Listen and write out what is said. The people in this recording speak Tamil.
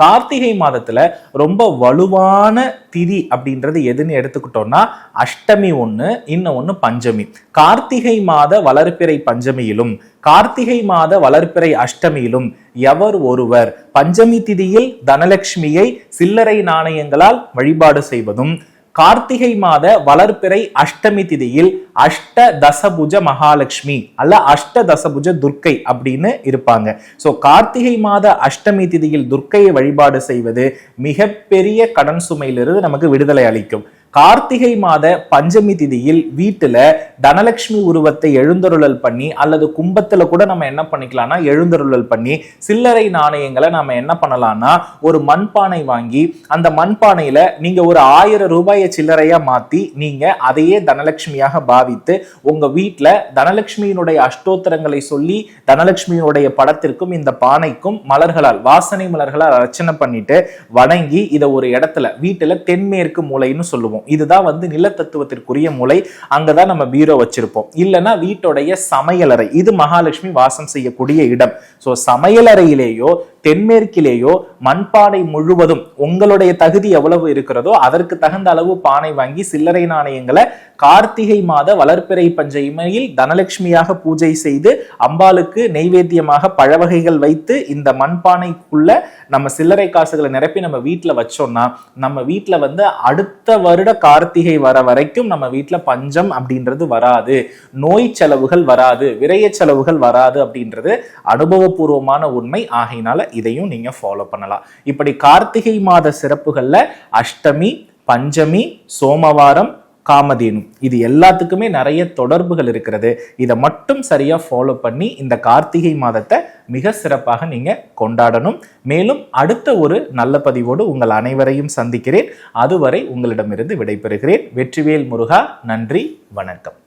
கார்த்திகை மாதத்துல ரொம்ப வலுவான திதி அப்படின்றது எதுன்னு எடுத்துக்கிட்டோம்னா அஷ்டமி ஒண்ணு, இன்னொன்னு பஞ்சமி. கார்த்திகை மாத வளர்பிறை பஞ்சமியிலும் கார்த்திகை மாத வளர்பிறை அஷ்டமியிலும் எவர் ஒருவர் பஞ்சமி திதியில் தனலட்சுமியை சில்லறை நாணயங்களால் வழிபாடு செய்வதும், கார்த்திகை மாத வளர்பிறை அஷ்டமி திதியில் அஷ்ட தசபுஜ மகாலட்சுமி அல்ல அஷ்ட தசபுஜ துர்க்கை அப்படின்னு இருப்பாங்க. சோ கார்த்திகை மாத அஷ்டமி திதியில் துர்க்கையை வழிபாடு செய்வது மிகப்பெரிய கடன் சுமையிலிருந்து நமக்கு விடுதலை அளிக்கும். கார்த்திகை மாத பஞ்சமி திதியில் வீட்டுல தனலட்சுமி உருவத்தை எழுந்தருளல் பண்ணி அல்லது கும்பத்துல கூட நம்ம என்ன பண்ணிக்கலாம்னா எழுந்தருளல் பண்ணி சில்லறை நாணயங்களை நம்ம என்ன பண்ணலாம்னா ஒரு மண்பானை வாங்கி அந்த மண்பானையில நீங்க ஒரு 1000 ரூபாயை சில்லறையா மாத்தி நீங்க அதையே தனலட்சுமியாக பாவித்து உங்க வீட்டுல தனலட்சுமியினுடைய அஷ்டோத்திரங்களை சொல்லி தனலட்சுமியினுடைய படத்திற்கும் இந்த பானைக்கும் மலர்களால் வாசனை மலர்களால் அர்ச்சனை பண்ணிட்டு வணங்கி இதை ஒரு இடத்துல வீட்டுல தென்மேற்கு மூலைன்னு சொல்லுவோம். இதுதான் நிலத்தத்துவத்திற்குரிய மூலை. அங்கதான் நம்ம பீரோ வச்சிருப்போம். இல்லைன்னா வீட்டுடைய சமையலறை, இது மகாலட்சுமி வாசம் செய்யக்கூடிய இடம். சோ சமையலறையிலேயோ தென்மேற்கிலேயோ மண்பானை முழுவதும் உங்களுடைய தகுதி எவ்வளவு இருக்கிறதோ அதற்கு தகுந்த அளவு பானை வாங்கி சில்லறை நாணயங்களை கார்த்திகை மாத வளர்பிறை பஞ்சமியில் தனலட்சுமியாக பூஜை செய்து அம்பாளுக்கு நெய்வேத்தியமாக பழவகைகள் வைத்து இந்த மண்பானைக்குள்ள நம்ம சில்லறை காசுகளை நிரப்பி நம்ம வீட்டுல வச்சோம்னா நம்ம வீட்டுல அடுத்த வருட கார்த்திகை வர வரைக்கும் நம்ம வீட்டுல பஞ்சம் அப்படின்றது வராது, நோய் செலவுகள் வராது, விரய செலவுகள் வராது அப்படின்றது அனுபவபூர்வமான உண்மை. ஆகையினால இதையும் நீங்க ஃபாலோ பண்ணலாம். இப்படி கார்த்திகை மாத சிறப்புகள்ல அஷ்டமி, பஞ்சமி, சோமவாரம், காமதேனு இது எல்லாத்துக்குமே நிறைய தொடர்புகள் இருக்கிறது. இதை மட்டும் சரியா ஃபாலோ பண்ணி இந்த கார்த்திகை மாதத்தை மிக சிறப்பாக நீங்க கொண்டாடணும். மேலும் அடுத்த ஒரு நல்ல பதிவோடு உங்கள் அனைவரையும் சந்திக்கிறேன். அதுவரை உங்களிடமிருந்து விடைபெறுகிறேன். வெற்றிவேல் முருகா. நன்றி, வணக்கம்.